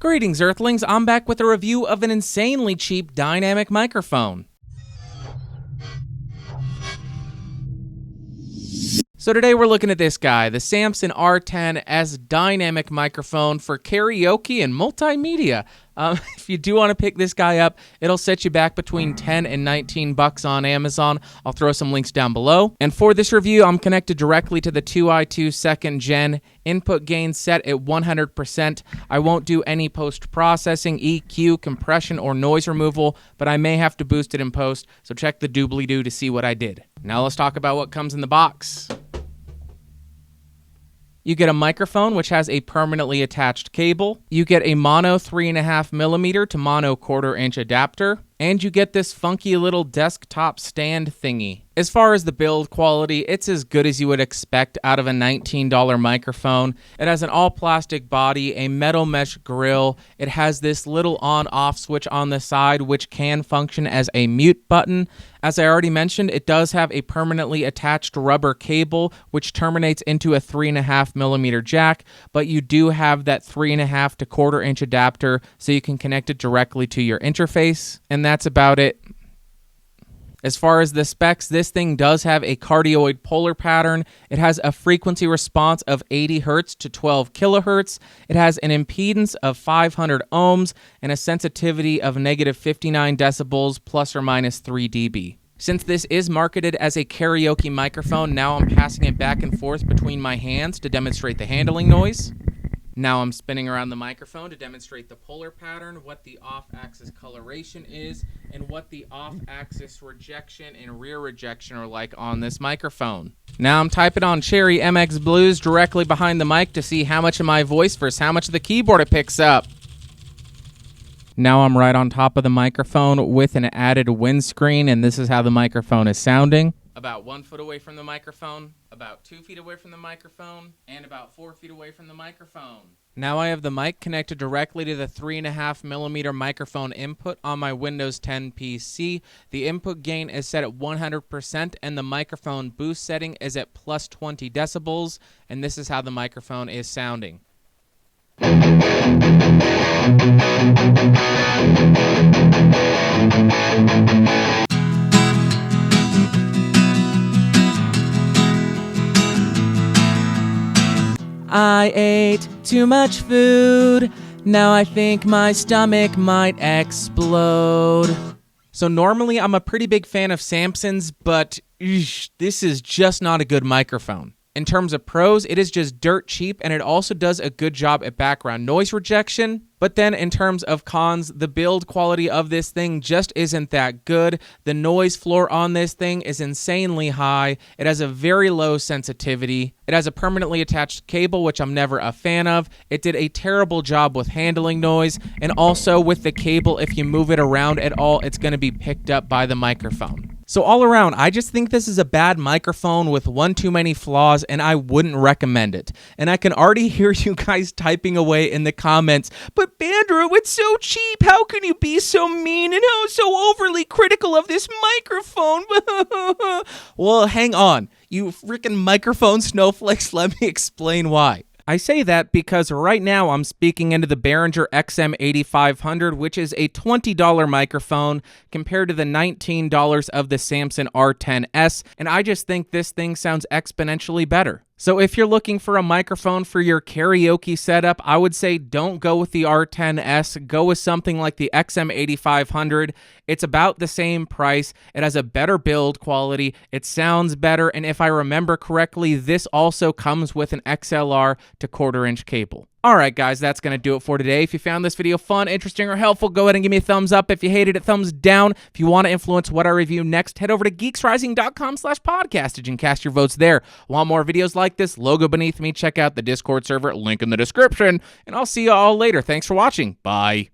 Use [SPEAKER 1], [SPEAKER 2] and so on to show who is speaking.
[SPEAKER 1] Greetings, Earthlings. I'm back with a review of an insanely cheap dynamic microphone. So today we're looking at this guy, the Samson R10s dynamic microphone for karaoke and multimedia. If you do want to pick this guy up, it'll set you back between $10 and $19 on Amazon. I'll throw some links down below. And for this review, I'm connected directly to the 2i2 2nd Gen input gain set at 100%. I won't do any post-processing, EQ, compression, or noise removal, but I may have to boost it in post, so check the doobly-doo to see what I did. Now let's talk about what comes in the box. You get a microphone, which has a permanently attached cable. You get a mono 3.5mm to mono 1/4 inch adapter. And you get this funky little desktop stand thingy. As far as the build quality, it's as good as you would expect out of a $19 microphone. It has an all-plastic body, a metal mesh grill. It has this little on-off switch on the side, which can function as a mute button. As I already mentioned, it does have a permanently attached rubber cable, which terminates into a 3.5mm jack, but you do have that 3.5 to 1/4 inch adapter, so you can connect it directly to your interface. And that's about it. As far as the specs, this thing does have a cardioid polar pattern. It has a frequency response of 80 Hz to 12 kHz. It has an impedance of 500 ohms and a sensitivity of -59 decibels plus or minus 3 dB. Since this is marketed as a karaoke microphone, now I'm passing it back and forth between my hands to demonstrate the handling noise. Now I'm spinning around the microphone to demonstrate the polar pattern, what the off-axis coloration is, and what the off-axis rejection and rear rejection are like on this microphone. Now I'm typing on Cherry MX Blues directly behind the mic to see how much of my voice versus how much of the keyboard it picks up. Now I'm right on top of the microphone with an added windscreen, and this is how the microphone is sounding. About 1 foot away from the microphone, about 2 feet away from the microphone, and about 4 feet away from the microphone. Now I have the mic connected directly to the 3.5mm microphone input on my Windows 10 PC. The input gain is set at 100%, and the microphone boost setting is at plus 20 decibels, and this is how the microphone is sounding. I ate too much food. Now I think my stomach might explode. So normally I'm a pretty big fan of Samson's, but this is just not a good microphone. In terms of pros, it is just dirt cheap, and it also does a good job at background noise rejection. But then in terms of cons, the build quality of this thing just isn't that good. The noise floor on this thing is insanely high. It has a very low sensitivity. It has a permanently attached cable, which I'm never a fan of. It did a terrible job with handling noise, and also with the cable, if you move it around at all, it's going to be picked up by the microphone. So all around, I just think this is a bad microphone with one too many flaws, and I wouldn't recommend it. And I can already hear you guys typing away in the comments, but Bandro, it's so cheap. How can you be so mean and so overly critical of this microphone? Well, hang on. You freaking microphone snowflakes, let me explain why. I say that because right now I'm speaking into the Behringer XM8500, which is a $20 microphone compared to the $19 of the Samson R10s, and I just think this thing sounds exponentially better. So if you're looking for a microphone for your karaoke setup, I would say don't go with the R10s. Go with something like the XM8500. It's about the same price. It has a better build quality. It sounds better. And if I remember correctly, this also comes with an XLR to 1/4 inch cable. All right, guys, that's going to do it for today. If you found this video fun, interesting, or helpful, go ahead and give me a thumbs up. If you hated it, thumbs down. If you want to influence what I review next, head over to geeksrising.com/podcastage and cast your votes there. Want more videos like this? Logo beneath me. Check out the Discord server, link in the description, and I'll see you all later. Thanks for watching. Bye.